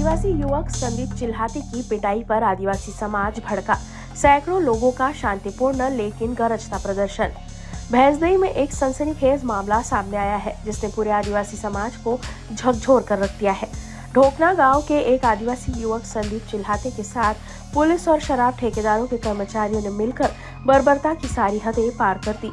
आदिवासी युवक संदीप चिल्हाती की पिटाई पर आदिवासी समाज भड़का। सैकड़ों लोगों का शांतिपूर्ण लेकिन गरजता प्रदर्शन। भैंसदेई में एक सनसनीखेज मामला सामने आया है जिसने पूरे आदिवासी समाज को झकझोर कर रख दिया है। ढोकना गांव के एक आदिवासी युवक संदीप चिल्हाती के साथ पुलिस और शराब ठेकेदारों के कर्मचारियों ने मिलकर बर्बरता की सारी हदें पार कर दी।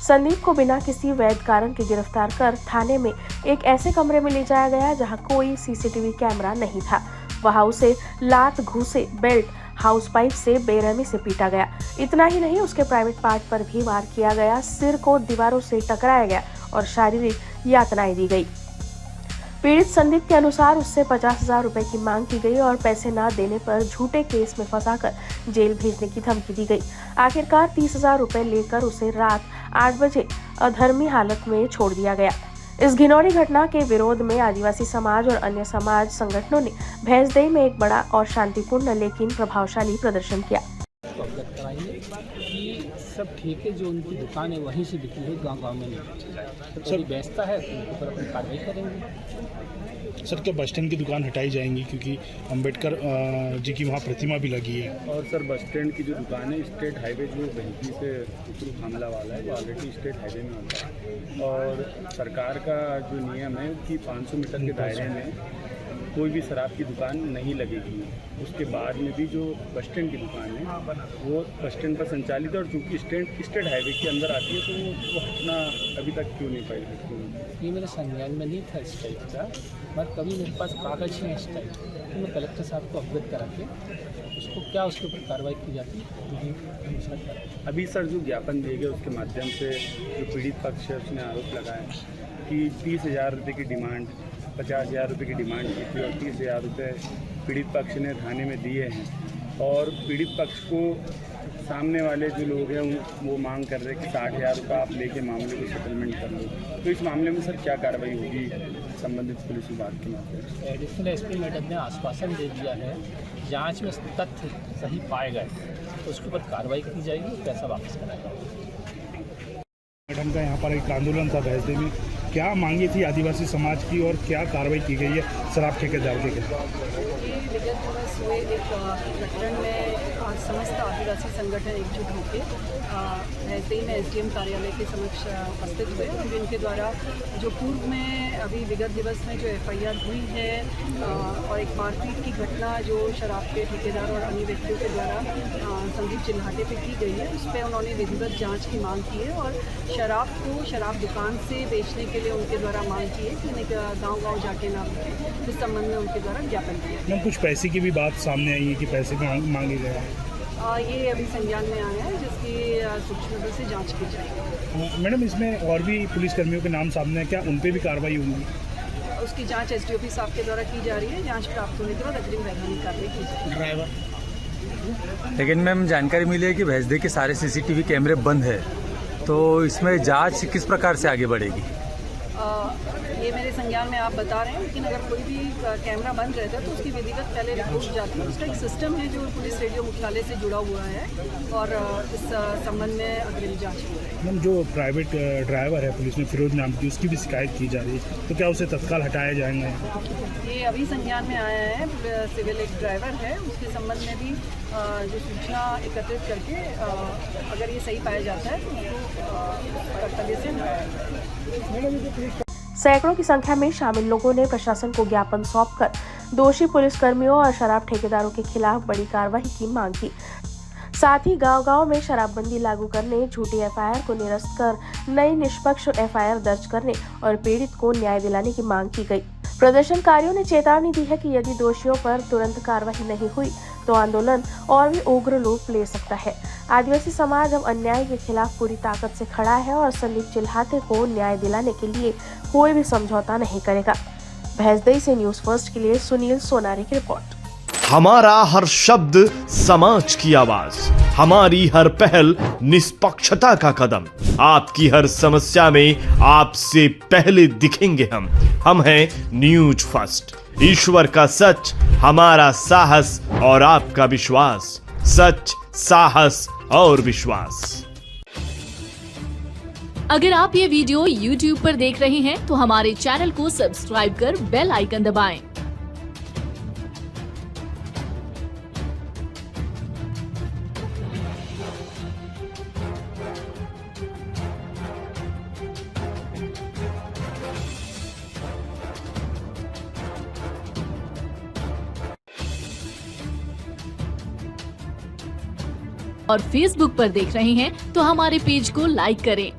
संदीप को बिना किसी वैध कारण के गिरफ्तार कर थाने में एक ऐसे कमरे में ले जाया गया जहां कोई सीसीटीवी कैमरा नहीं था। वहां उसे लात, घूंसे, बेल्ट, हाउस पाइप से बेरहमी से पीटा गया। इतना ही नहीं, उसके प्राइवेट पार्ट पर भी वार किया गया, सिर को दीवारों से टकराया गया और शारीरिक यातनाएं दी गई। पीड़ित संदीप के अनुसार उससे 50,000 रुपए की मांग की गई और पैसे न देने पर झूठे केस में फंसाकर जेल भेजने की धमकी दी गई। आखिरकार 30,000 रुपए लेकर उसे रात 8 बजे अधर्मी हालत में छोड़ दिया गया। इस घिनौनी घटना के विरोध में आदिवासी समाज और अन्य समाज संगठनों ने भैंसदेई में एक बड़ा और शांतिपूर्ण लेकिन प्रभावशाली प्रदर्शन किया। कि सब ठेके जो उनकी दुकान है वहीं से बिक्री हुई, गांव में नहीं। तो बेचता है तो उनके ऊपर अपनी कार्रवाई करेंगे। सर, क्या बस स्टैंड की दुकान हटाई जाएंगी क्योंकि अंबेडकर जी की वहाँ प्रतिमा भी लगी है? और सर, बस स्टैंड की जो दुकान है स्टेट हाईवे जो बहती से उतरू खामला वाला है वो ऑलरेडी स्टेट हाईवे में होता है और सरकार का जो नियम है कि 500 मीटर के दायरे में कोई भी शराब की दुकान नहीं लगेगी। उसके बाद में भी जो बस स्टैंड की दुकान है वो बस स्टैंड पर संचालित है और चूँकि स्टेट हाईवे के अंदर आती है तो वो हटना अभी तक क्यों नहीं पाई? ये मेरे संज्ञान में नहीं था इस टाइप का, मगर कभी मेरे पास कागज है इस टाइप तो मैं कलेक्टर साहब को अवगत करा के उसको क्या उसके ऊपर कार्रवाई की जाती है। अभी सर जो ज्ञापन दिए गए उसके माध्यम से जो पीड़ित पक्ष है उसने आरोप लगाया कि 30,000 रुपये की डिमांड, 50,000 रुपये की डिमांड की थी और 30,000 रुपये पीड़ित पक्ष ने थाने में दिए हैं और पीड़ित पक्ष को सामने वाले जो लोग हैं वो मांग कर रहे हैं कि 60,000 रुपये आप लेके मामले को सेटलमेंट कर लो। तो इस मामले में सर क्या कार्रवाई होगी संबंधित पुलिस विभाग के माध्यम से? एडिशनल एसपी मैडम ने आश्वासन दे दिया है, जांच में तथ्य सही पाए गए तो उसके ऊपर कार्रवाई की जाएगी, पैसा वापस कराया जाएगा। मैडम का यहाँ पर एक आंदोलन था भैंसदेई में, क्या मांगी थी आदिवासी समाज की और क्या कार्रवाई की गई है शराब ठेकेदार के खिलाफ? विगत दिवस हुए एक प्रकरण में समस्त आदिवासी संगठन एकजुट होकर भैंसदेई में एसडीएम कार्यालय के समक्ष उपस्थित हुए और इनके द्वारा जो पूर्व में अभी विगत दिवस में जो एफआईआर हुई है और एक मारपीट की घटना जो शराब के ठेकेदार और अन्य व्यक्तियों के द्वारा संदीप चिल्हाते पे की गई है, उस पर उन्होंने विधिवत जांच की मांग की है और शराब को शराब दुकान से बेचने के लिए उनके द्वारा मांग की है कि गाँव जाके ना बिके। इस संबंध में उनके द्वारा ज्ञापन किया। कुछ पैसे की भी बात सामने आई है कि पैसे मांगे गए हैं? ये अभी संज्ञान में आया है जिसकी सूक्ष्मता से जांच की जाएगी। मैडम, इसमें और भी पुलिसकर्मियों के नाम सामने है, क्या उन पे भी कार्रवाई होगी? उसकी जांच एसडीओपी साहब के द्वारा की जा रही है। जांच प्राप्त होने के बाद अग्रिम वैधानिक कार्रवाई की जाएगी। ड्राइवर लेकिन मैम जानकारी मिली है कि भैंसदेई के सारे सीसीटीवी कैमरे बंद है, तो इसमें जांच किस प्रकार से आगे बढ़ेगी? ये मेरे संज्ञान में आप बता रहे हैं, लेकिन अगर कोई भी कैमरा बंद रहता है तो उसकी विधिवत पहले रिपोर्ट जाती है। उसका एक सिस्टम है जो पुलिस रेडियो मुख्यालय से जुड़ा हुआ है और इस संबंध में अग्रिम जांच हो रही है। मैम, जो प्राइवेट ड्राइवर है पुलिस ने फिरोज नाम की, उसकी भी शिकायत की जा रही है, तो क्या उसे तत्काल हटाया जाएंगे? ये अभी संज्ञान में आया है। सिविल एक ड्राइवर है, उसके संबंध में भी जो सूचना एकत्रित करके अगर ये सही पाया जाता है तो उसको कर्तव्य से हटाया। सैकड़ों की संख्या में शामिल लोगों ने प्रशासन को ज्ञापन सौंपकर दोषी पुलिसकर्मियों और शराब ठेकेदारों के खिलाफ बड़ी कार्रवाई की मांग की। साथ ही गांव-गांव में शराबबंदी लागू करने, झूठी एफआईआर को निरस्त कर नई निष्पक्ष एफआईआर दर्ज करने और पीड़ित को न्याय दिलाने की मांग की गई। प्रदर्शनकारियों ने चेतावनी दी है कि यदि दोषियों पर तुरंत कार्रवाई नहीं हुई तो आंदोलन और भी उग्र रूप ले सकता है। आदिवासी समाज अब अन्याय के खिलाफ पूरी ताकत से खड़ा है और संदीप चिल्हाते को न्याय दिलाने के लिए कोई भी समझौता नहीं करेगा। भैंसदेई से न्यूज़ फर्स्ट के लिए सुनील सोनारी की रिपोर्ट। हमारा हर शब्द समाज की आवाज, हमारी हर पहल निष्पक्षता का कदम, आपकी हर समस्या में आपसे पहले दिखेंगे हम हैं न्यूज फर्स्ट। ईश्वर का सच, हमारा साहस और आपका विश्वास। सच, साहस और विश्वास। अगर आप ये वीडियो YouTube पर देख रहे हैं तो हमारे चैनल को सब्सक्राइब कर बेल आइकन दबाएं। और फेसबुक पर देख रहे हैं तो हमारे पेज को लाइक करें